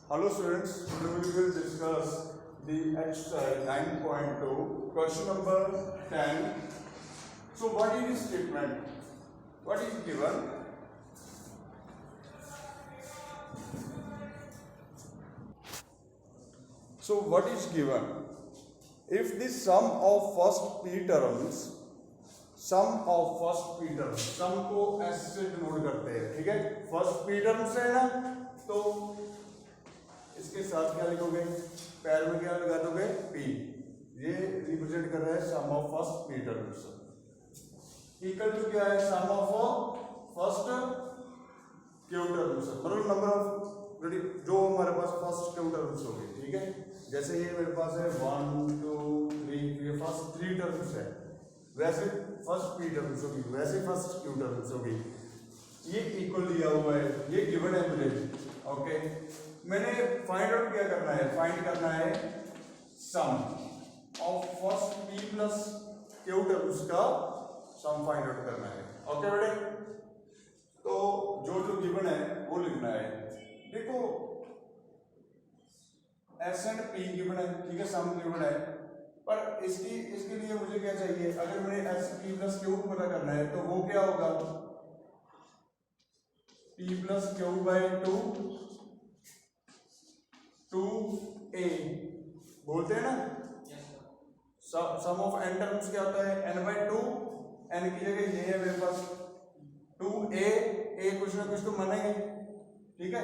Hello students, today we will discuss the exercise 9.2, question number 10. So what is the statement? What is given? So what is given? If the sum of first p terms, सम को S से denote करते हैं, ठीक है। First P terms है ना, तो इसके साथ क्या लिखोगे, पैर में क्या लगा दोगे, पी। ये रिप्रेजेंट कर रहा है sum of first P terms equal to क्या है, sum of first Q terms, मतलब नंबर ऑफ जो हमारे पास फर्स्ट क्यू टर्म्स होगी, ठीक है। जैसे ये मेरे पास है 1 2 3, ये फर्स्ट 3 टर्म्स है, वैसे फर्स्ट पी टर्म्स होगी, वैसे फर्स्ट क्यू टर्म्स होगी। ये इक्वल दिया हुआ है, ये गिवन है मुझे, ओके। मैंने फाइंड आउट क्या करना है, फाइंड करना है sum of first P plus Q terms का सम फाइंड आउट करना है, ओके बेटे। तो जो जो गिवन है वो लिखना है। देखो एस एंड पी गिवन है, ठीक है, सम गिवन है, पर इसके लिए मुझे क्या चाहिए, अगर मैंने एस पी प्लस क्यू पता करना है तो वो क्या होगा, P plus Q by two A बोलते हैं ना। सम ऑफ एन टर्म्स क्या होता है, एन बाई टू, एन की जगह ये है मेरे पास 2a, कुछ ना कुछ तो मानेंगे, ठीक है,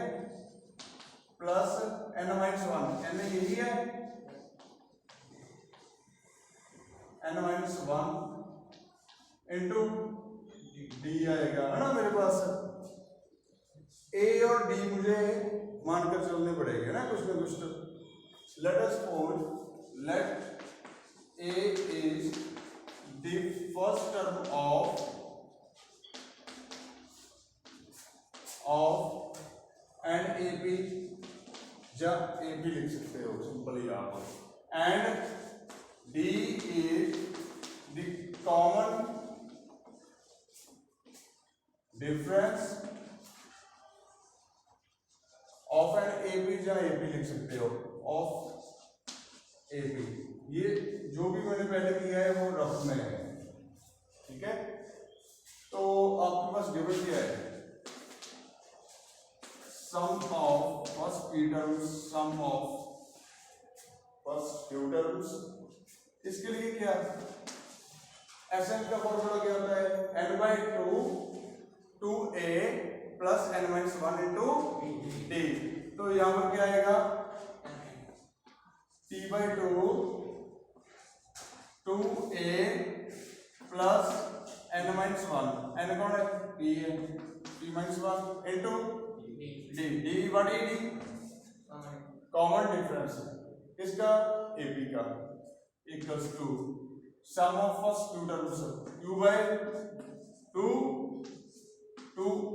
प्लस एन माइनस 1, एन यही है n-1 इंटू डी आएगा, है ना मेरे पास। a और d मुझे मानकर चलने पड़ेंगे ना कुछ ना कुछ तो। Late us suppose let a is the first term of and AP, या AP लिख सकते हो सिंपली आप, and D is the common difference of an AP, या AP लिख सकते हो, of AP। ये जो भी मैंने पहले किया है वो रफ में है, ठीक है। तो आपके पास गिवन क्या है, sum of first P terms, sum of first Q terms. इसके लिए क्या, एस एन का फॉर्मूला क्या होता है, N by two A plus N minus 1 into D. तो यहां पर क्या आएगा, T by two A plus N minus 1, N कौन है, टी है, T minus 1 into D. D what is D, common difference इसका एपी का, equals to sum of first two terms Q by two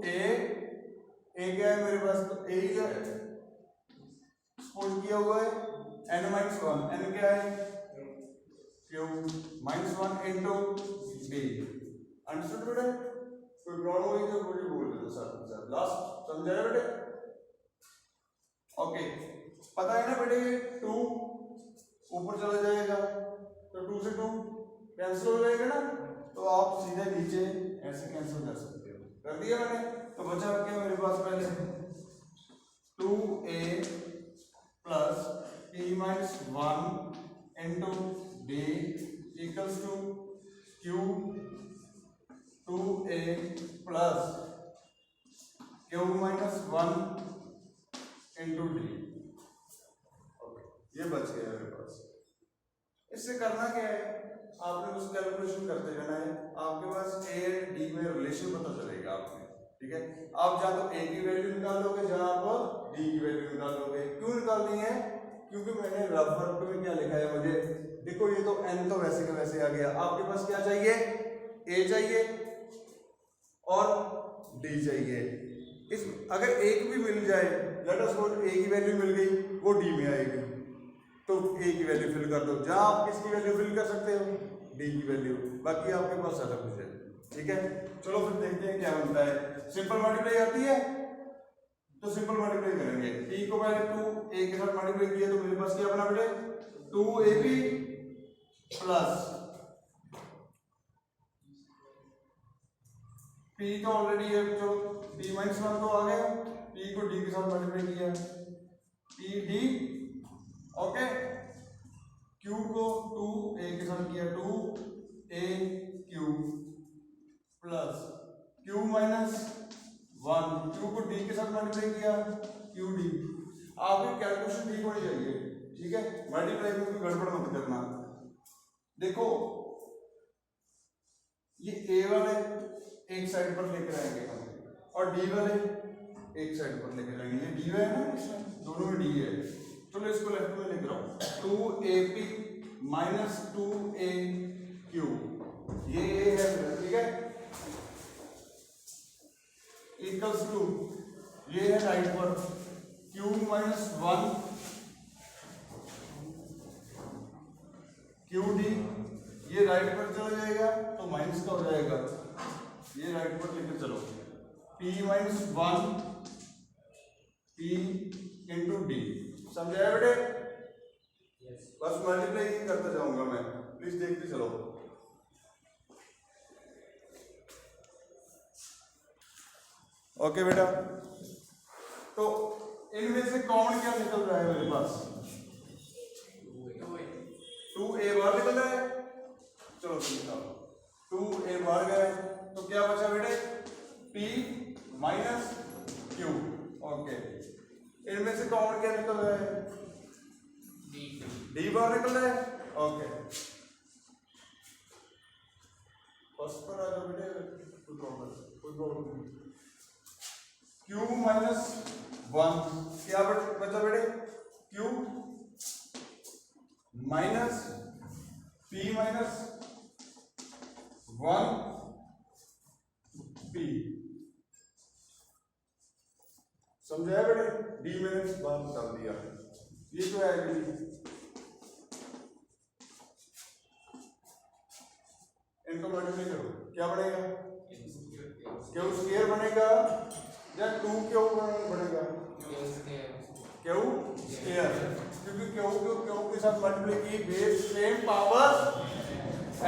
A क्या है मेरे पास, तो ए क्या है सपोज किया हुआ है, एन माइनस 1, एन क्या है Q minus 1 into D. Understood बेटे, कोई प्रॉब्लम हुई तो मुझे बोल दो सर, लास्ट समझाया बेटे, ओके। पता है ना बेटे, 2 ऊपर चला जाएगा तो 2 से 2 कैंसिल हो जाएगा ना, तो आप सीधे नीचे ऐसे कैंसिल कर सकते हो, कर दिया मैंने। तो बचा क्या मेरे पास, पहले 2a plus p minus 1 into D equals to q 2a plus q minus 1 into D. ये बच गया मेरे पास। इससे करना क्या है, आपने कुछ कैलकुलेशन करते रहना है, आपके पास ए एंड डी में रिलेशन पता चलेगा आपने, ठीक है। आप जहाँ तो ए की वैल्यू निकालोगे, जहाँ आप डी की वैल्यू निकालोगे। क्यों निकालनी है, क्योंकि मैंने रफ वर्क में क्या लिखा है मुझे, देखो ये तो एन तो वैसे का वैसे आ गया, आपके पास क्या चाहिए, ए चाहिए और डी चाहिए। इस अगर एक भी मिल जाए, लेट अस सपोज ए की वैल्यू मिल गई, वो डी में आएगी, तो ए की वैल्यू फिल कर दो, जहां आप किसकी वैल्यू फिल कर सकते हो, डी की वैल्यू, बाकी आपके पास ज्यादा कुछ है, ठीक है। चलो फिर देखते हैं क्या बनता है। सिंपल मल्टीप्लाई आती है तो सिंपल मल्टीप्लाई करेंगे। p को पहले 2a के साथ मल्टीप्लाई किया तो मेरे पास क्या बना बेटे 2ab प्लस p तो ऑलरेडी है जो p माइनस 1 तो आ गया, p को d के साथ मल्टीप्लाई किया p d ओके, q को 2a के साथ किया 2a cube plus q minus 1 q को d के साथ मल्टीप्लाई किया qd। आपकी कैलकुलेशन ठीक होनी चाहिए, ठीक है, मल्टीप्लाई में कोई गड़बड़ मत करना। देखो ये a वाले एक साइड पर लेकर आएंगे हम और d वाले एक साइड पर लेकर आएंगे। ये d है ना, इसमें दोनों में d है, चलो इसको लेफ्ट में लेकर आओ 2ab माइनस 2a क्यूब, ये a है, ठीक है, इक्वल्स टू ये है राइट पर क्यूब माइनस 1 क्यू डी, ये राइट पर चला जाएगा तो माइनस का हो जाएगा, ये राइट पर लेकर चलो p minus 1 p into D. समझाया बेटे? बस मल्टीप्लाई करता जाऊंगा मैं, प्लीज देखते चलो। ओके बेटा, तो इनमें से कॉमन क्या निकल रहा है मेरे पास 2a बाहर निकल रहा है, चलो निकालो 2a बाहर गए तो क्या बचा बेटे p माइनस q। ओके, इनमें से कॉमन क्या निकल रहा है d बाहर निकल रहा है। ओके, फर्स्ट पर आ जाओ बेटे, कोई प्रॉब्लम नहीं। q माइनस 1 क्या बचा बेटे q minus p minus 1 p। समझाया बेटे? d मैंने बाहर निकाल दिया, ये तो है बेटे, इनको मल्टीप्लाई करो क्या बनेगा क्यू स्क्वायर बनेगा या 2q बनेगा क्यू स्क्वायर, क्योंकि क्यू के साथ मल्टीप्लाई की base same power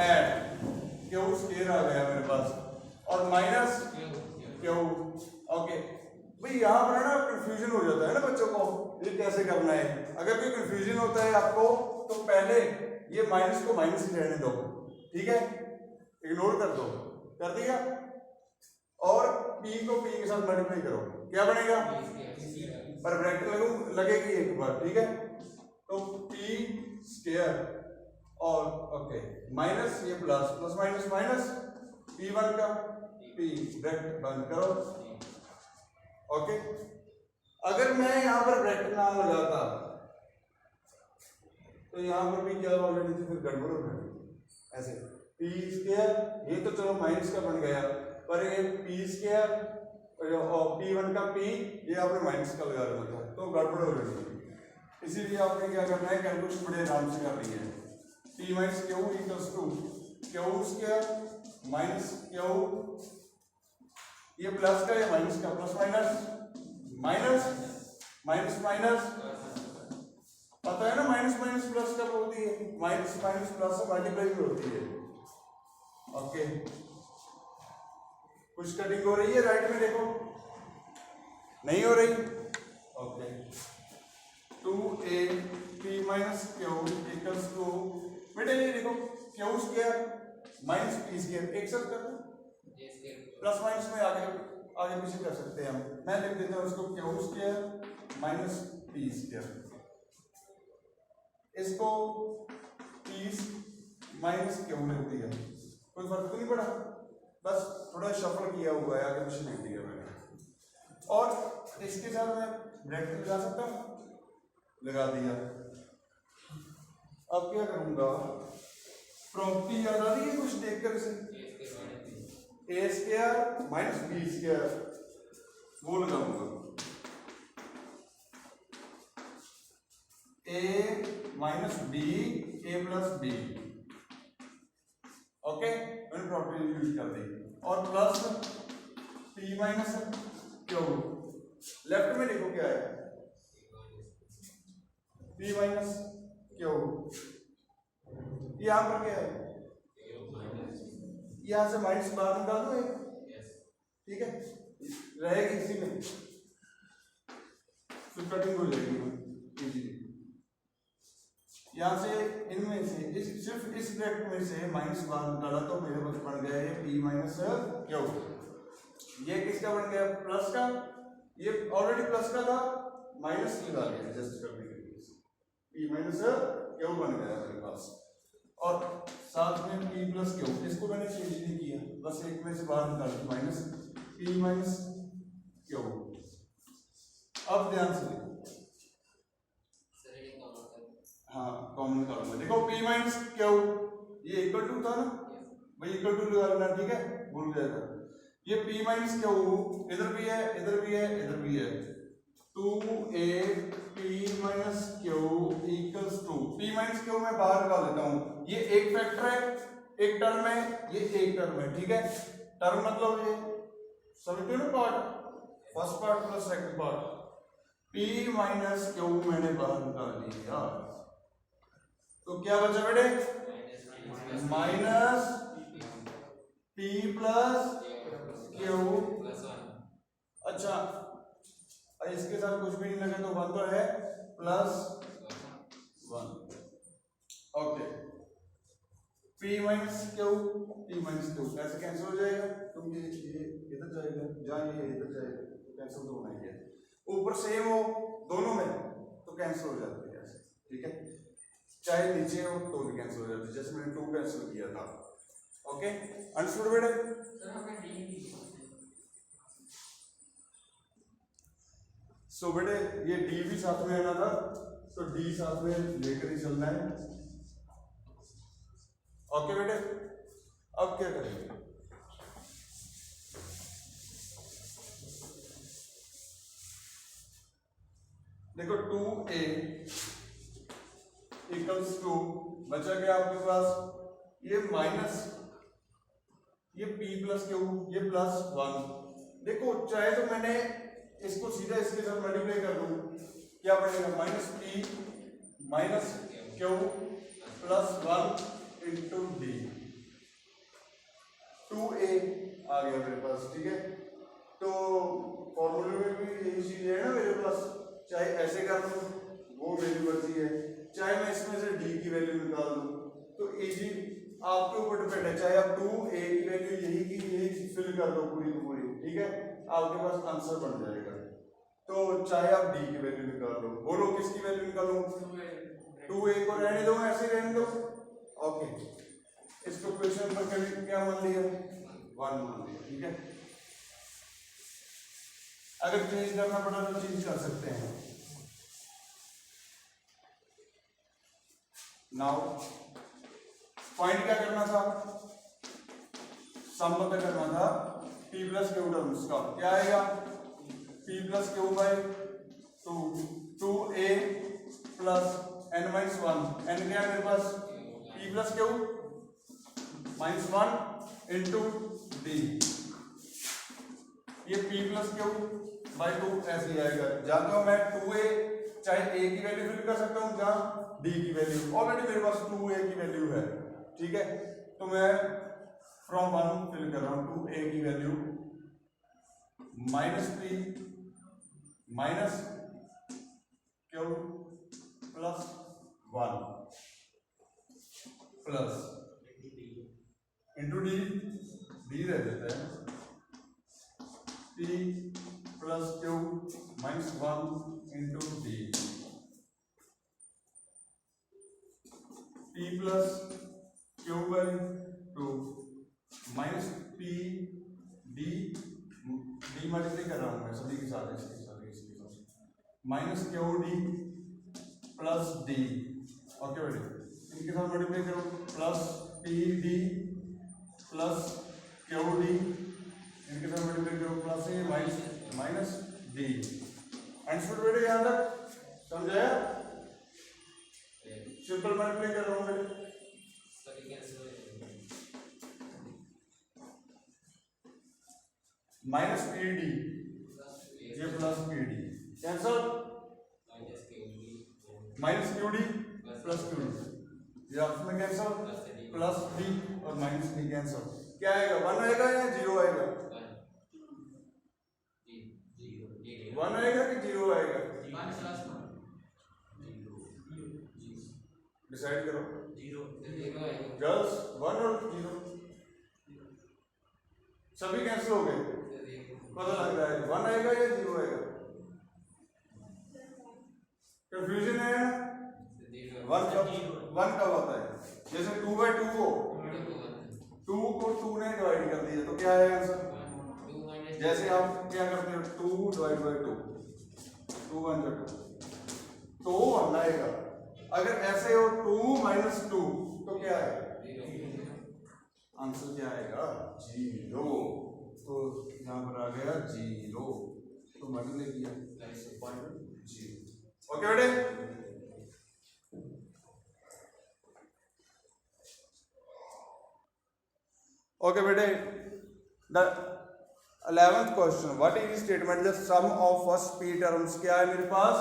add Q square आ गया मेरे पास और माइनस क्यू। ओके भाई, यहाँ पर ना कंफ्यूजन हो जाता है ना बच्चों को, ये कैसे करना है। अगर कोई कंफ्यूजन होता है आपको तो पहले ये माइनस को माइनस ही रहने दो, ठीक है, इग्नोर कर दो, कर दिया, और p को p के साथ मल्टीप्लाई करो क्या बनेगा, पर ब्रैकेट लगेगी एक बार, ठीक है, तो p स्क्वायर और ओके माइनस ये plus plus minus minus p1 का p ब्रैकेट बंद करो। ओके, अगर मैं यहां पर ब्रैकेट ना लगाता तो यहां पर भी क्या हो जाती थी, फिर गड़बड़ हो जाती ऐसे p स्क्वायर, ये तो चलो माइनस का बन गया, पर ये p स्क्वायर और p1 का p ये आपने माइनस का लगा रखा था तो गड़बड़ हो रही है। इसीलिए आपने क्या करना है, कैलकुलेशन बड़े आराम से करनी है। p minus Q equals to Q square minus Q, ये प्लस का या माइनस का, plus minus minus minus minus, पता है ना माइनस माइनस प्लस कब होती है, माइनस माइनस प्लस से मल्टीप्लाई भी होती है। ओके, कुछ कटिंग हो रही है राइट में, देखो नहीं हो रही। Okay, 2a p minus Q equals to, बेटे ये देखो Q square minus p square, एक साथ कर दो, प्लस माइनस में आगे पीछे कर सकते हैं हम। मैं लिख देता हूं इसको Q square minus p square, इसको p माइनस क्यू लिख दिया, कोई फर्क तो नहीं पड़ा, बस थोड़ा शफल किया हुआ है, आगे पीछे लिख दिया मैंने। और इसके साथ मैं ब्रैकेट लगा सकता हूं, लगा दिया। अब क्या करूंगा, प्रॉपर्टी याद आ रही है कुछ देखकर इसे, ए स्क्वायर माइनस बी स्क्वायर वो लगाऊंगा, ए माइनस बी ए प्लस बी। ओके, मैंने प्रॉपर्टी यूज कर दी, और plus p minus Q, left में देखो क्या है, P माइनस क्यू, यहाँ पर क्या है, यहाँ से माइनस बाहर निकाल दो एक, ठीक है, रहेगी इसी में, फिर कटिंग हो जाएगी इजीली। यहाँ से इनमें से सिर्फ इस ब्रैकेट में से माइनस बाहर निकाला तो मेरे पास बन गया ये P माइनस क्यू। ये किसका बन गया, प्लस का, ये ऑलरेडी प्लस का था, माइनस लगा दिया एडजस्ट करने के लिए, P माइनस क्यू बन गया मेरे पास, और साथ में P प्लस क्यू, इसको मैंने चेंज नहीं किया, बस एक में से बाहर निकाल दिया माइनस P माइनस क्यू। अब ध्यान से देखो, हाँ कॉमन निकालूंगा, देखो P माइनस क्यू ये इक्वल टू था ना भाई, इक्वल टू लगा लेना, ठीक है, भूल जाएगा। ये P माइनस क्यू इधर भी है, इधर भी है, इधर भी है, 2a P minus Q equals to, P minus Q मैं बाहर निकाल लेता हूँ, ये एक फैक्टर है, एक टर्म है, ये एक टर्म है, ठीक है, टर्म मतलब ये समझते हो ना part, first part plus second part, P minus Q मैंने बाहर निकाल लिया, तो क्या बचा बेटे, माइनस P प्लस क्यू, अच्छा इसके साथ कुछ भी नहीं लगा तो 1 तो है, plus 1, okay, P minus Q, P minus Q ऐसे कैंसिल हो जाएगा, क्योंकि ये इधर जाएगा, जहाँ ये इधर जाएगा तो कैंसिल तो होना ही है, ऊपर सेम हो दोनों में तो कैंसिल हो जाती है ऐसे, ठीक है, चाहे नीचे हो तो भी कैंसिल हो जाती है, जैसे मैंने 2 कैंसिल किया था, ओके, अंडरस्टूड बेटे। सो बेटे ये D भी साथ में आना था, तो D साथ में लेकर ही चलना है, ओके बेटे। अब क्या करेंगे, देखो 2a इक्वल्स टू, बचा क्या आपके पास, ये माइनस ये P प्लस क्यू, ये प्लस 1, देखो चाहे तो मैंने इसको सीधा इसके साथ मल्टीप्लाई कर दूं, क्या बनेगा, minus P minus Q plus 1 into D, 2a आ गया मेरे पास, ठीक है, तो फॉर्मूले में भी यही चीज है ना मेरे पास, चाहे ऐसे कर लूं वो मेरी मर्जी है, चाहे मैं इसमें से d की वैल्यू निकाल दूं, तो इजी आपके ऊपर डिपेंड है, चाहे आप 2a की वैल्यू यही की यही फिल कर दो पूरी की पूरी, ठीक है, आपके पास आंसर बन जाएगा, तो चाहे आप d की वैल्यू निकाल लो, बोलो किसकी वैल्यू निकालो, 2a को रहने दो, ऐसे रहने दो, ओके, इसको क्वेश्चन पर कभी क्या मान लिया, 1 मान लिया, ठीक है, अगर चेंज करना पड़ा तो चेंज कर सकते हैं। नाउ पॉइंट क्या करना था, सम पता करना था P प्लस क्यू टर्म्स का, क्या आएगा, P plus Q by 2a plus n minus 1, n क्या है मेरे पास, P plus Q minus 1 into D, ये P प्लस क्यू बाई 2 ऐसे आएगा, जहां तो मैं 2a चाहे a की वैल्यू फिल कर सकता हूं, जहां d की वैल्यू, ऑलरेडी मेरे पास 2a की वैल्यू है, ठीक है, तो मैं फ्रॉम 1 फिल कर रहा हूं, 2a की value minus P minus Q plus 1 plus into D रह देता है, P plus Q minus 1 into D, P plus Q by 2 minus P D multiply कर रहा हूं मैं सभी के साथ, इसके साथ minus Q D plus D, okay बेटे, इनके साथ मल्टीप्लाई करो, plus P D plus Q D, इनके साथ मल्टीप्लाई करो, प्लस ए माइनस डी, अंडरस्टूड बेटे, यहां तक समझाया, सिंपल मल्टीप्लाई कर रहा हूं बेटे, माइनस पी डी ये plus P D, minus Q D plus Q D, ये आपस में कैंसिल, प्लस डी और माइनस डी कैंसिल, क्या आएगा 1 आएगा या 0 आएगा? 1 आएगा कि 0 आएगा? डिसाइड करो। गर्ल्स 1 और 0 सभी कैंसिल हो गए, पता लग रहा है 1 आएगा या 0 आएगा? कंफ्यूजन है ना? 1 कब आता है? जैसे 2/2 को 2 ने डिवाइड कर दिया तो क्या है आंसर? जैसे आप क्या करते हो 2 डिवाइड बाय 2, 2 1 जा 2 तो 1 आएगा। अगर ऐसे हो 2 माइनस 2 तो क्या आएगा? आंसर क्या आएगा? 0। तो यहाँ पर आ गया 0, तो मतलब ले लिया 0। ओके बेटे, ओके बेटे, the 11th question, what is statement the sum of first P terms, क्या है मेरे पास?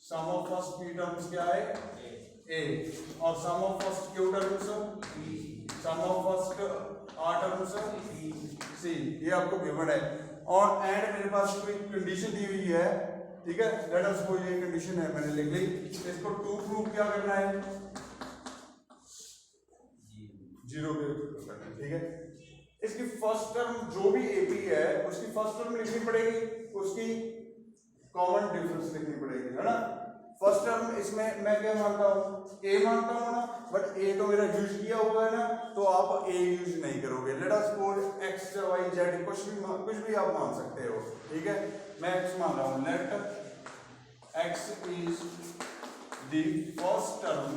Sum of first P terms क्या है? ए, और sum of first Q terms B, sum of first R terms C, ये आपको गिवन है। और एंड मेरे पास कोई कंडीशन दी हुई है, ठीक है, लेट अस सपोज ये कंडीशन है, मैंने लिख ली, इसको टू प्रूव क्या करना है? 0 पे करना है, ठीक है। इसकी फर्स्ट टर्म जो भी एपी है उसकी फर्स्ट टर्म लिखनी पड़ेगी, उसकी कॉमन डिफरेंस लिखनी पड़ेगी, है ना। फर्स्ट टर्म इसमें मैं क्या मानता हूँ? ए मानता हूँ ना, बट ए तो मेरा यूज किया हुआ है ना, तो आप ए यूज नहीं करोगे। Let us suppose x y z कुछ भी आप मान सकते हो, ठीक है। मैं एक्स मान रहा हूँ, let x is the first term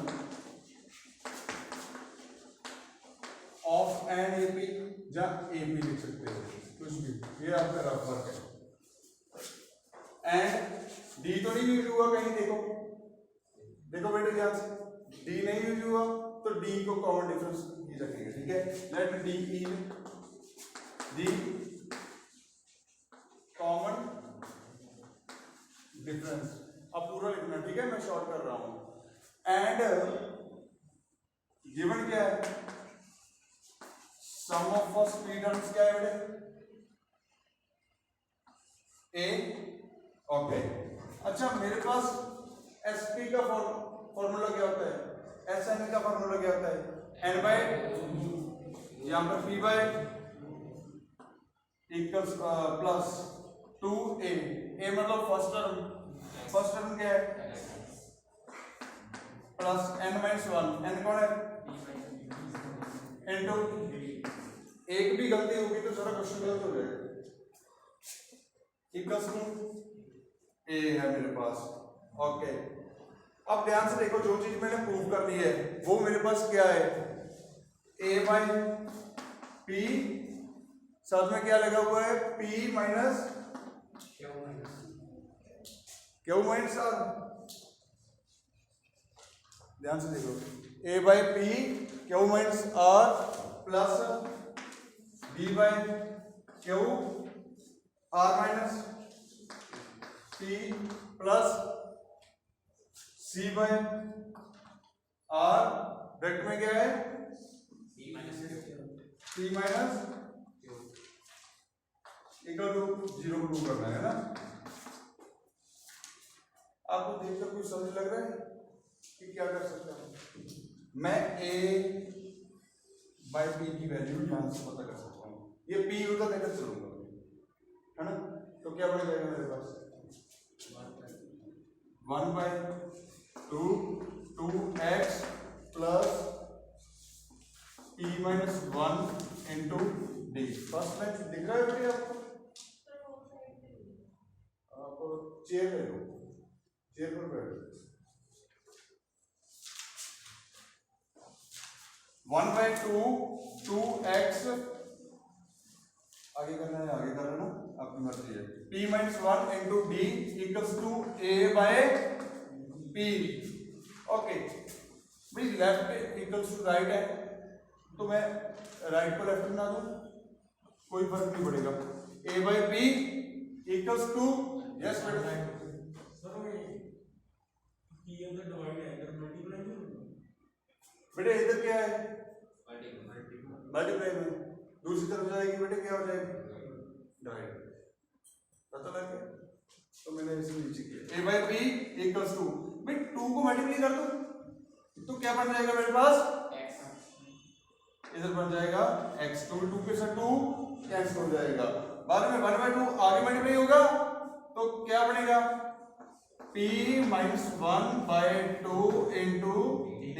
of an AP, जहाँ एपी लिख सकते हो कुछ भी, ये आपका रफ वर्क है। एंड डी तो नहीं यूज हुआ कहीं, देखो बेटे ध्यान से, डी नहीं यूज हुआ तो डी को कॉमन डिफरेंस ही रखेंगे, ठीक है। Let d is the common difference, अब पूरा लिखना, ठीक है, मैं शॉर्ट कर रहा हूं। एंड गिवन क्या है? Sum of first P terms क्या है बेटे? ए, ओके। अच्छा, मेरे पास एसपी का फॉर्मूला क्या होता है? एसएन का फॉर्मूला क्या होता है? एन बाय, यहां पर p by equals plus 2a, a मतलब फर्स्ट टर्म क्या है? प्लस n माइनस 1, n कौन है? इनटू, एक भी गलती होगी तो सारा क्वेश्चन गलत हो जाएगा। इक्वल्स टू ए है मेरे पास, ओके। अब ध्यान से देखो, जो चीज मैंने प्रूव करनी है वो मेरे पास क्या है? ए बाई पी, साथ में क्या लगा हुआ है? P minus Q minus R. ध्यान से देखो, A by P Q minus R plus B by Q R minus P plus C by R, bracket में क्या है? P minus equal to 0 prove करना है ना। आपको देखकर कुछ समझ लग रहा है कि क्या कर सकता हूं मैं? ए बाई पी की वैल्यू यहां से पता कर सकता हूं, ये पी होता लेकर चलूंगा, है ना। तो क्या बन जाएगा मेरे पास? 1/2 plus p minus 1 into D. First line दिख रहा है बेटे आपको? आप चेयर ले लो, चेयर पर बैठो। 1/2 आगे करना है, आगे कर लेना, आपकी मर्जी है। p minus 1 into D equals to a by p, okay. भाई लेफ्ट इक्वल्स टू राइट है, तो मैं राइट को लेफ्ट बना दूं, कोई फर्क नहीं पड़ेगा। a by p equals to, yes बेटा, बेटे इधर क्या है, मल्टीप्लाई में, दूसरी तरफ जाएगी बेटे क्या हो जाएगी, डिवाइड। पता लग गया? तो मैंने इसे नीचे किया a by b equals to, भाई 2 को मल्टीप्लाई कर दो तो क्या बन जाएगा मेरे पास, इधर बन जाएगा x, 2 के साथ 2 कैंसिल हो जाएगा, बाद में 1/2 आगे मल्टीप्लाई होगा तो क्या बनेगा, p माइनस 1/2 इंटू d,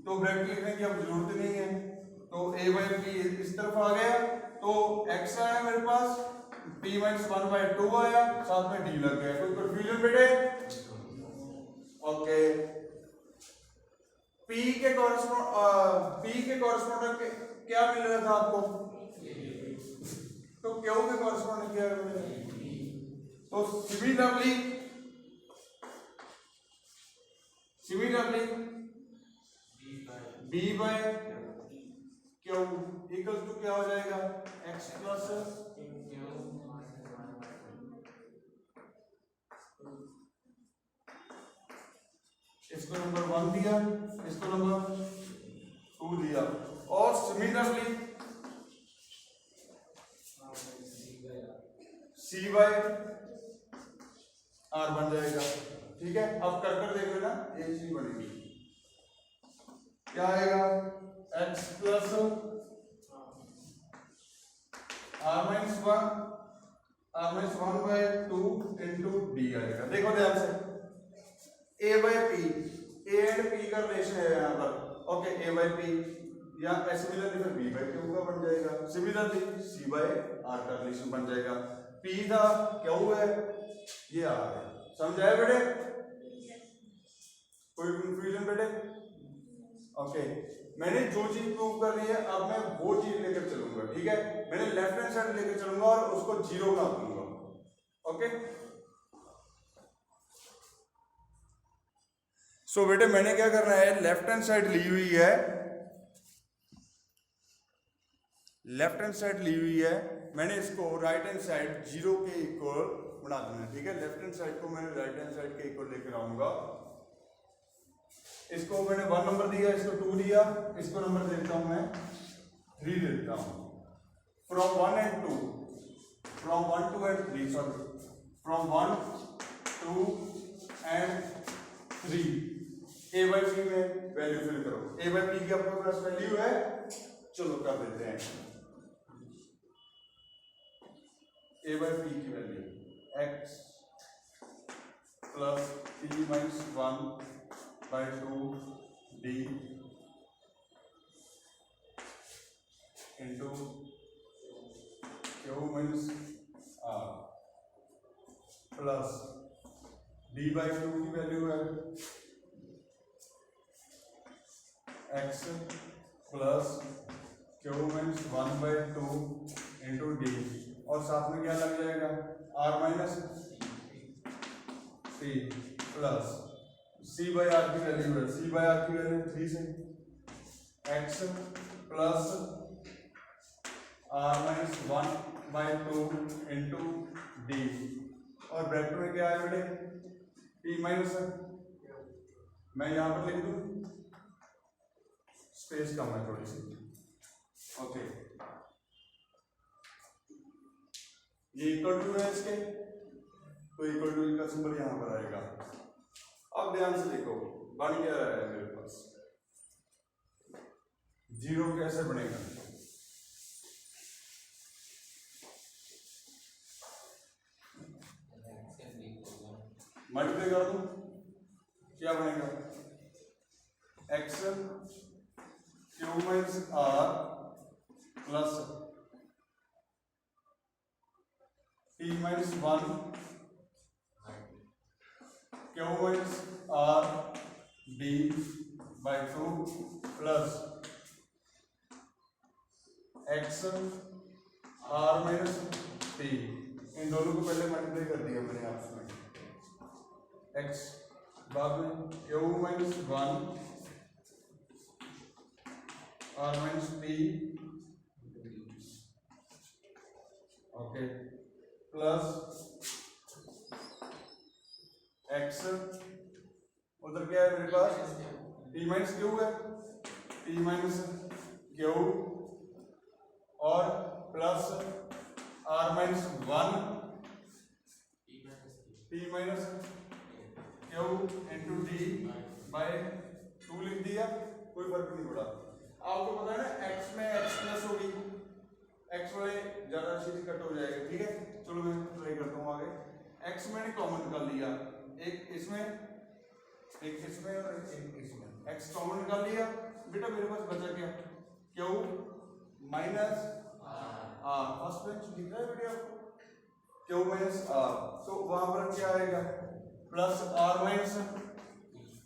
तो ब्रैकेट लिखने की अब जरूरत नहीं है, तो a बाई p इस तरफ आ गया तो x आया मेरे पास, p माइनस 1/2 आया, साथ में d लग गया, कोई कंफ्यूजन बेटे, ओके। P के कॉरेस्पॉन्डिंग क्या मिल रहा था आपको, तो Q के कॉरेस्पॉन्डिंग क्या मिल रहा है, तो similarly B by Q equal to क्या हो जाएगा, x प्लस इसको नंबर 1 दिया, इसको नंबर 2 दिया, और सिमिलरली C बाय R बन जाएगा, ठीक है। अब कर देख लेना ये चीज बनेगी, क्या आएगा, x plus R minus 1/2 into D आएगा। देखो ध्यान से, a by P, a and p का रिलेशन है यहाँ पर, ओके, a बाई पी या सिमिलरली फिर b बाई q का बन जाएगा, सिमिलरली c बाई r का रिलेशन बन जाएगा, p था q है, ये आ गया, समझाया बेटे, कोई कंफ्यूजन बेटे, ओके। मैंने जो चीज प्रूव कर ली है अब मैं वो चीज लेकर चलूंगा, ठीक है, मैंने लेफ्ट हैंड साइड लेकर चलूंगा और उसको जीरो ना दूंगा, ओके। सो बेटे मैंने क्या करना है, लेफ्ट हैंड साइड ली हुई है, लेफ्ट हैंड साइड ली हुई है, मैंने इसको राइट हैंड साइड जीरो के इक्वल बना देना, ठीक है। लेफ्ट हैंड साइड को मैंने राइट हैंड साइड के इक्वल लेकर आऊंगा, इसको मैंने 1 नंबर दिया, इसको 2 दिया, इसको नंबर देता हूं मैं 3 देता हूं, from 1 and 2, from 1 2 and 3, sorry, from 1 2 and 3, a by P में वैल्यू फिल करो, a बाई पी की आपके पास वैल्यू है, चलो कर देते हैं, a बाई पी की value x plus p minus 1/2 d into q minus r plus d by q की वैल्यू है x plus q minus 1/2 into d, और साथ में क्या लग जाएगा, r minus c plus c by r की वैल्यू है, c बाई आर की वैल्यू 3 से, x plus r minus 1/2 into d, और ब्रैकेट में क्या है बेटे, p माइनस, मैं यहां पर लिख दूं, स्पेस कम है थोड़ी सी, ओके, ये इक्वल टू है इसके, तो इक्वल टू का सिंबल यहां पर आएगा। अब ध्यान से देखो बन क्या रहा है मेरे पास, जीरो कैसे बनेगा, मल्टीप्लाई कर दूं, क्या बनेगा, x q minus r plus p minus 1 q minus r d by 2 plus x r minus p, इन दोनों को पहले मल्टीप्लाई कर दिया मैंने आपस में, x बाद में q minus 1 r minus p, okay, plus x उधर क्या है मेरे पास p माइनस क्यू है, p माइनस क्यू और plus r minus 1 p minus q into d by 2 लिख दिया, कोई फर्क नहीं पड़ा। आपको पता है ना x में x प्लस होगी, x वाले ज्यादा चीज कट हो जाएगा, ठीक है। चलो मैं ट्राई करता हूँ आगे। x मैंने कॉमन निकाल लिया, एक इसमें एक इसमें और एक इसमें, x कॉमन निकाल लिया बेटा, मेरे पास बचा क्या q minus r, first bench दिख रहा है बेटा आपको, q माइनस r, तो वहां पर क्या आएगा प्लस r माइनस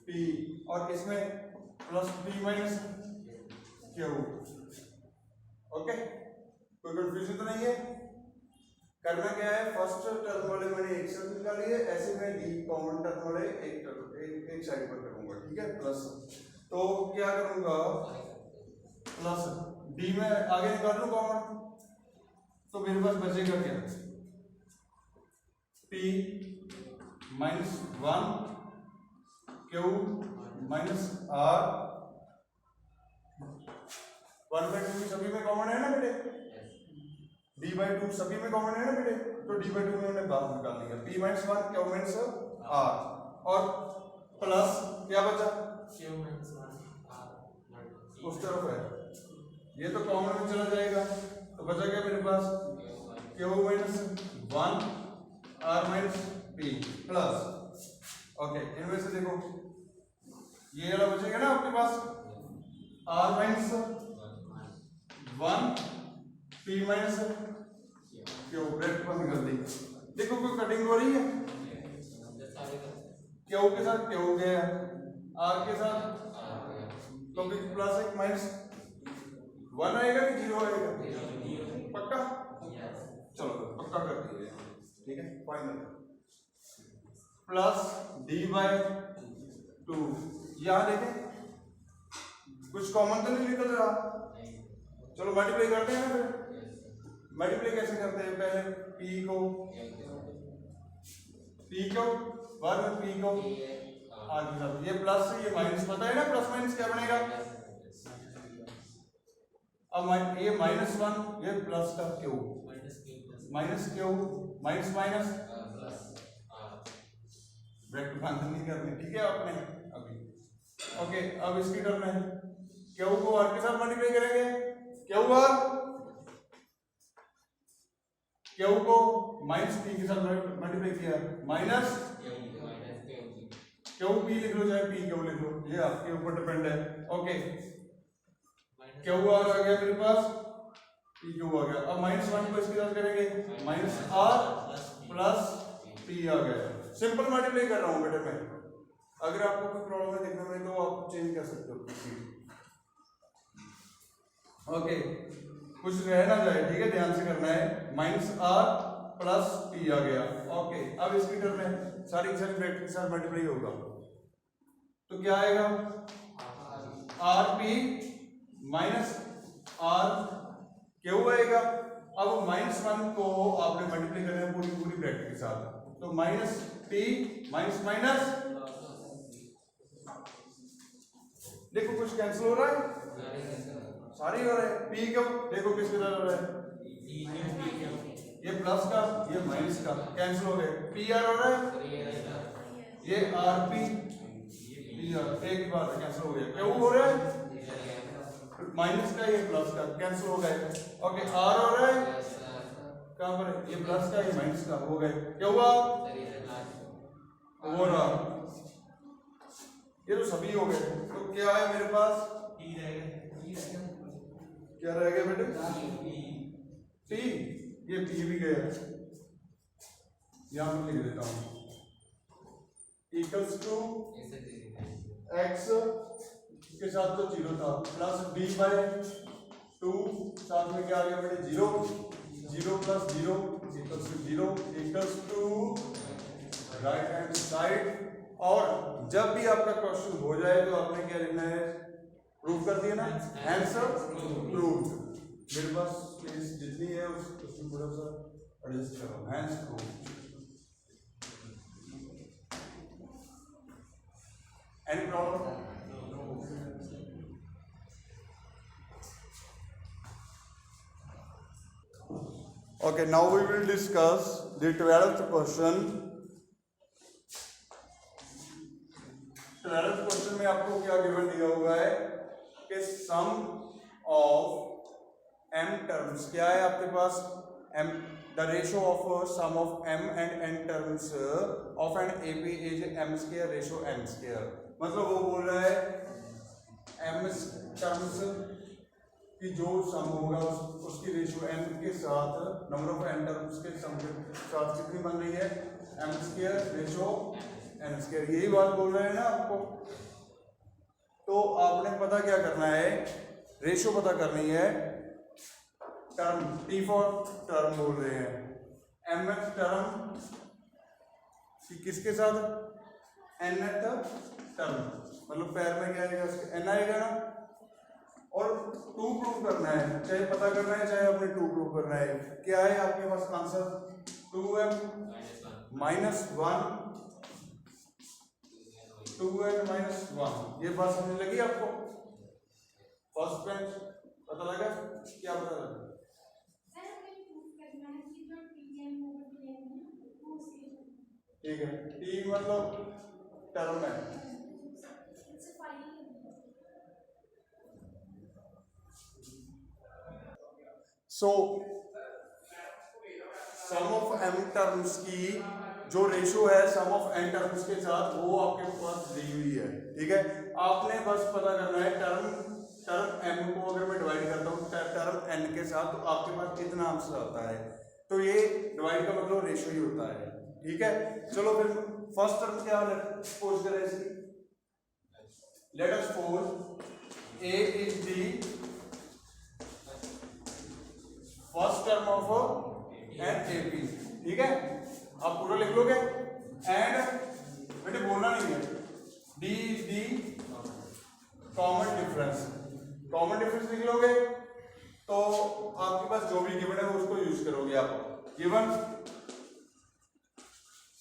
p और इसमें plus p minus q। Okay, कोई कंफ्यूजन तो नहीं है। करना क्या है, फर्स्ट टर्म वाले मैंने एक साइड निकाली है, ऐसे मैं डी कॉमन टर्म वाले एक साइड पर करूंगा, ठीक है। प्लस तो क्या करूंगा, प्लस डी में आगे निकाल लूं कॉमन, तो मेरे पास बचेगा क्या p minus 1 q minus r 1/2 सभी में कॉमन है ना बेटे, d/2 सभी में कॉमन है ना बेटे, तो d/2 में हमने बाहर निकाल लिया, p minus 1 q minus r और प्लस क्या बचा q माइनस 1 r उस तरफ है, ये तो कॉमन में चला जाएगा, तो बचा क्या मेरे पास q minus 1 r minus p plus, okay इनमें से देखो ये वाला बचेगा ना आपके पास r minus 1 p minus Q, bracket बंद कर दी। देखो कोई कटिंग हो रही है, क्यू के साथ क्यू गया, आर के साथ तो प्लस एक माइनस 1 आएगा कि 0 आएगा, पक्का, चलो पक्का कर दिए, ठीक है। फाइनल प्लस d/2, यहां देखें कुछ कॉमन तो नहीं निकल रहा, चलो मल्टीप्लाई करते हैं ना फिर। मल्टीप्लाई कैसे करते हैं, पहले p को बाद में p को आगे साथ, ये प्लस ये माइनस, पता है ना प्लस माइनस क्या बनेगा, अब ये -1 ये प्लस का Q minus Q minus minus bracket बंद नहीं करनी, ठीक है आपने अभी। ओके, अब इसकी करना है, क्यू को आर के साथ मल्टीप्लाई करेंगे, क्यू को माइनस पी के साथ मल्टीप्लाई किया, माइनस क्यू पी लिख लो चाहे पी क्यू लिख लो, ये आपके ऊपर डिपेंड है। ओके, क्यू आर आ गया मेरे पास, पी क्यू आ गया, अब -1 को इसके साथ करेंगे, माइनस आर प्लस पी आ गया। सिंपल मल्टीप्लाई कर रहा हूं बेटे मैं, अगर आपको कोई प्रॉब्लम है देखने में तो आप चेंज कर सकते हो। ओके, कुछ रह ना जाए, ठीक है, ध्यान से करना है, माइनस आर प्लस पी आ गया। ओके, अब इसकी टर्म में सारी की सारी ब्रैकेट के साथ मल्टीप्लाई होगा, तो क्या आएगा r p minus r q आएगा। अब -1 को आपने मल्टीप्लाई करना है पूरी पूरी ब्रैकेट के साथ, तो माइनस पी माइनस माइनस, देखो कुछ कैंसिल हो रहा है, सारी हो रहा है, पी क्यू देखो किसके साथ हो रहा है, ये प्लस का ये माइनस का कैंसिल हो गए, पी आर हो रहा है, ये आर पी आर एक ही बार कैंसिल हो गया, क्यू हो रहा है माइनस का ये प्लस का कैंसिल हो गए। ओके, आर हो रहा है कहां पर, ये प्लस का ये माइनस का हो गए, क्या हुआ हो रहा, ये तो सभी हो गए, तो क्या है मेरे पास क्या रह गया बेटे टी, ये पी भी गया, यहां पर लिख देता हूं इक्वल्स टू एक्स के साथ तो 0 था, प्लस b/2 साथ में क्या आ गया बेटे 0, 0 plus 0 equals to 0 equals to right hand side. और जब भी आपका क्वेश्चन हो जाए तो आपने क्या लिखना है, प्रूव कर दिया ना, आंसर प्रूव। मेरे पास स्पेस जितनी है उसमें थोड़ा सा एडजस्ट करो, hence prove. Any problem? Okay, now we will discuss the 12th question. 12th question में आपको क्या गिवन दिया हुआ है कि सम ऑफ m टर्म्स क्या है आपके पास m the ratio of sum of m and n terms of an AP is m square ratio n square. मतलब वो बोल रहा है m टर्म्स कि जो सम होगा उसकी रेशियो m के साथ नंबर ऑफ n टर्म्स के सम के साथ कितनी बन रही है m square ratio n square. यही बात बोल रहे हैं ना आपको। तो आपने पता क्या करना है, रेशियो पता करनी है टर्म, t फॉर टर्म बोल रहे हैं mth टर्म कि किसके साथ nth टर्म, मतलब पैर में क्या आएगा n आएगा ना। और 2 प्रूव करना है, चाहे पता करना है चाहे आपने 2 प्रूव करना है। क्या है आपके पास आंसर 2m -1 2n -1। ये बात समझ लगी आपको? फर्स्ट बेंच पता लगा? क्या पता लगा? ठीक है, टी मतलब टर्म है। सो सम ऑफ m टर्म्स की जो रेशियो है सम ऑफ n टर्म्स के साथ वो आपके पास दी हुई है। ठीक है, आपने बस पता करना है टर्म m को अगर मैं डिवाइड करता हूँ टर्म n के साथ तो आपके पास कितना आंसर आता है। तो ये डिवाइड का मतलब रेशियो ही होता है। ठीक है, चलो फिर फर्स्ट टर्म क्या सपोज करें इसकी। Let us suppose a is the first term of an AP। ठीक है, आप पूरा लिख लोगे एंड बेटे बोलना नहीं है d is the common difference. Common difference लिख लोगे तो आपके पास जो भी गिवन है उसको यूज करोगे आप। Given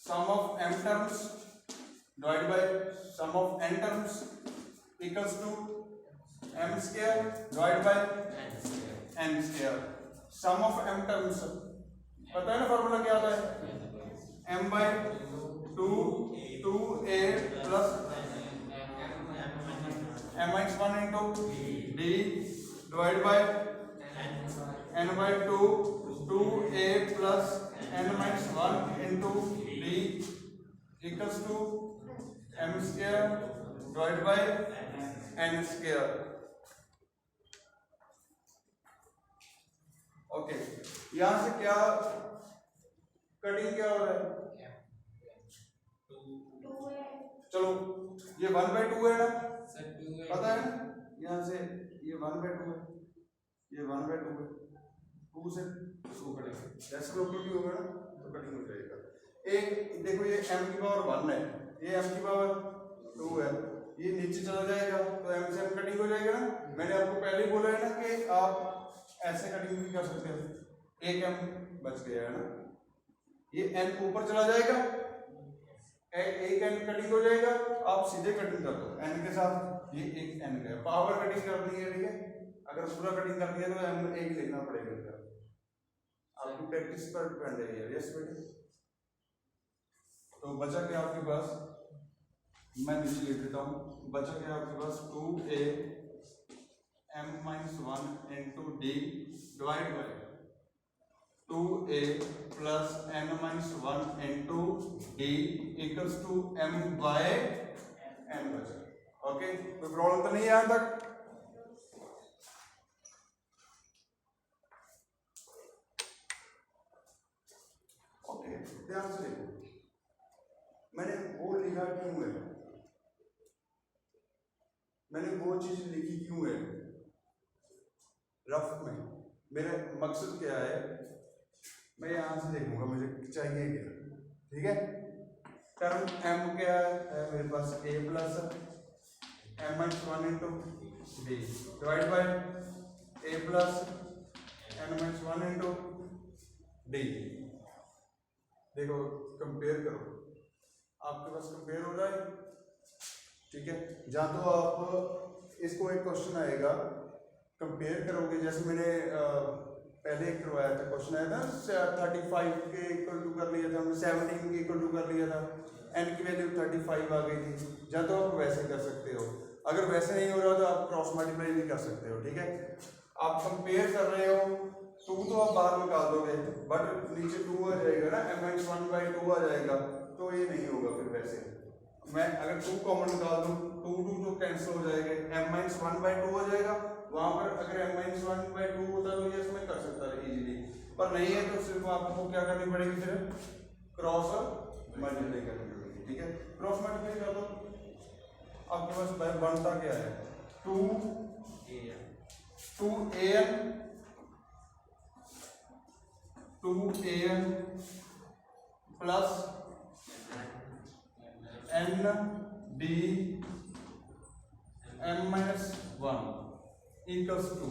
sum of m terms divide by sum of n terms equals to m square divide by n square. Sum of m terms पता है ना फॉर्मूला क्या आता है m by 2a plus m-1 into d divide by n by 2a plus n-1 into d equals to m square divide by n square. Okay, यहां से क्या cutting क्या हो रहा है? चलो ये 1/2 है ना, पता है ना, यहां से ये 1/2 है, ये 1/2 है, 2 से 2 कटेंगे, जैसे के ऊपर भी होगा ना तो कटिंग हो जाएगा। एक देखो ये m की पावर 1 है, ये m की पावर 2 है, ये नीचे चला जाएगा तो m से m कटिंग हो जाएगा ना। मैंने आपको पहले ही बोला है ना कि आप ऐसे कटिंग भी कर सकते हो, एक m बच गया है ना, ये n ऊपर चला जाएगा, एक n कटिंग हो जाएगा, आप सीधे कटिंग कर दो n के साथ, ये एक n है, पावर कटिंग करनी है। ठीक है, अगर पूरा कटिंग करनी है तो m एक लिखना पड़ेगा, आपकी प्रैक्टिस पर डिपेंड है। यस बेटे, तो बचा क्या आपके पास, मैं नीचे लिख देता हूँ, बचा क्या आपके पास 2a m-1 into d divide by 2a plus n-1 into d equals to m by n बचा। ओके, कोई प्रॉब्लम तो नहीं है यहां तक? ओके, ध्यान से देखो, मैंने वो लिखा क्यों है, मैंने वो चीज लिखी क्यों है रफ में, मेरा मकसद क्या है, मैं यहां से देखूंगा मुझे चाहिए क्या। ठीक है, टर्म m क्या है मेरे पास a plus m-1 into d divide bye a plus n-1 into d। देखो कंपेयर करो, आपके पास कंपेयर हो रहा है, ठीक है। जहाँ तो आप इसको एक क्वेश्चन आएगा कंपेयर करोगे, जैसे मैंने पहले एक करवाया था, क्वेश्चन आया था 35 के इक्वल टू कर लिया था हमने, 17 के इक्वल टू कर लिया था, n की वैल्यू 35 आ गई थी। जहाँ तो आप वैसे कर सकते हो, अगर वैसे नहीं हो रहा तो आप क्रॉस मल्टीप्लाई भी कर सकते हो, ठीक है। आप कंपेयर कर रहे हो, 2 तो आप बाहर निकाल दोगे, बट नीचे 2 आ जाएगा ना, m-1/2 आ जाएगा, तो ये नहीं होगा फिर वैसे। मैं अगर 2 कॉमन निकाल दूं, 2 तो कैंसिल हो जाएगा, m-1/2 आ जाएगा। वहां पर अगर m-1/2 होता तो ये इसमें कर सकता है इजीली, पर नहीं है तो सिर्फ आपको क्या करनी पड़ेगी, फिर क्रॉस मल्टीप्लाई करनी पड़ेगी, ठीक है। क्रॉस मल्टीप्लाई कर दो, आपके पास बनता क्या है, 2an plus n d m-1 equals to,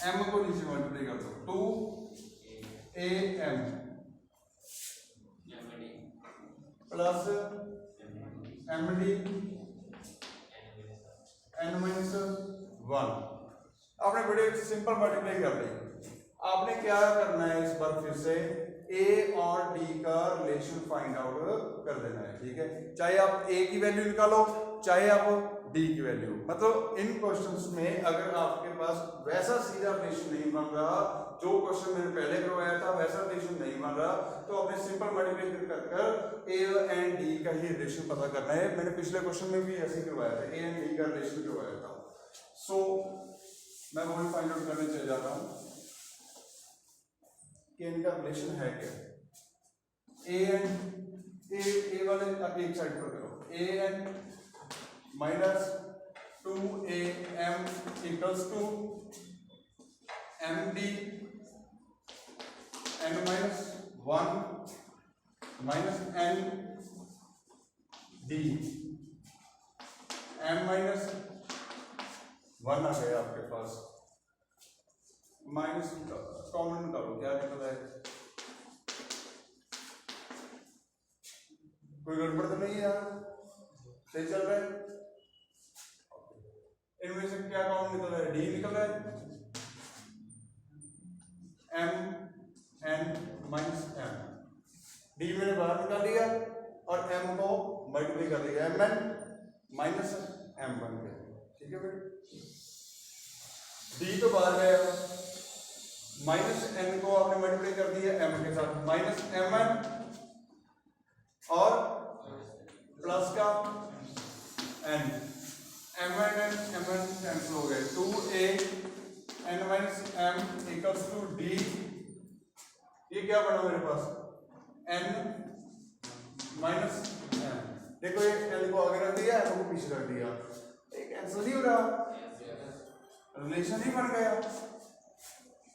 m को नीचे मल्टीप्लाई कर दो, 2am प्लस md n-1। आपने बड़े सिंपल मल्टीप्लाई कर ली। आपने क्या करना है, इस बार फिर से a और d का रिलेशन फाइंड आउट कर देना है, ठीक है। चाहे आप a की वैल्यू निकालो, चाहे आप d की वैल्यू, मतलब इन क्वेश्चंस में अगर आपके पास वैसा सीधा रिलेशन नहीं बन रहा, जो क्वेश्चन मैंने पहले करवाया था वैसा रिलेशन नहीं बन रहा, तो आपने सिंपल मल्टीप्लाई कर a एंड d का ही रिलेशन पता करना है। मैंने पिछले क्वेश्चन में भी ऐसे ही करवाया था, a एंड d का रिलेशन करवाया था। सो मैं वही फाइंड आउट करने चले जा रहा हूँ कि इनका रिलेशन है क्या। ए वाले आप एक साइड पर करो, an minus 2am equals to md n-1 minus n d m-1 आ गया आपके पास, माइनस कॉमन निकालो, क्या निकला है, कोई गड़बड़ तो नहीं है यार, सही चल रहा है। इनमें से क्या कॉमन निकल रहा है, डी निकल रहा है, m-n-m, डी मैंने बाहर निकाल लिया और m को मल्टीप्लाई कर दिया, m-n-m बन गया, ठीक है बेटे। डी तो बाहर गया, माइनस n को आपने मल्टीप्लाई कर दिया m के साथ, माइनस mn और प्लस का n, mn कैंसिल हो गए, 2an-m इक्वल्स टू d, ये क्या बना मेरे पास, n-m। देखो ये n को आगे रख दिया, m को पीछे रख दिया, ये कैंसिल नहीं हो रहा, रिलेशन ही बन गया।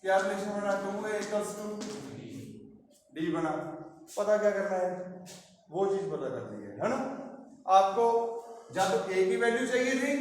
क्या रिलेशन बना, 2a इक्वल्स टू d बना। पता क्या करना है, वो चीज पता करनी है ना। आपको जब तो a की वैल्यू चाहिए थी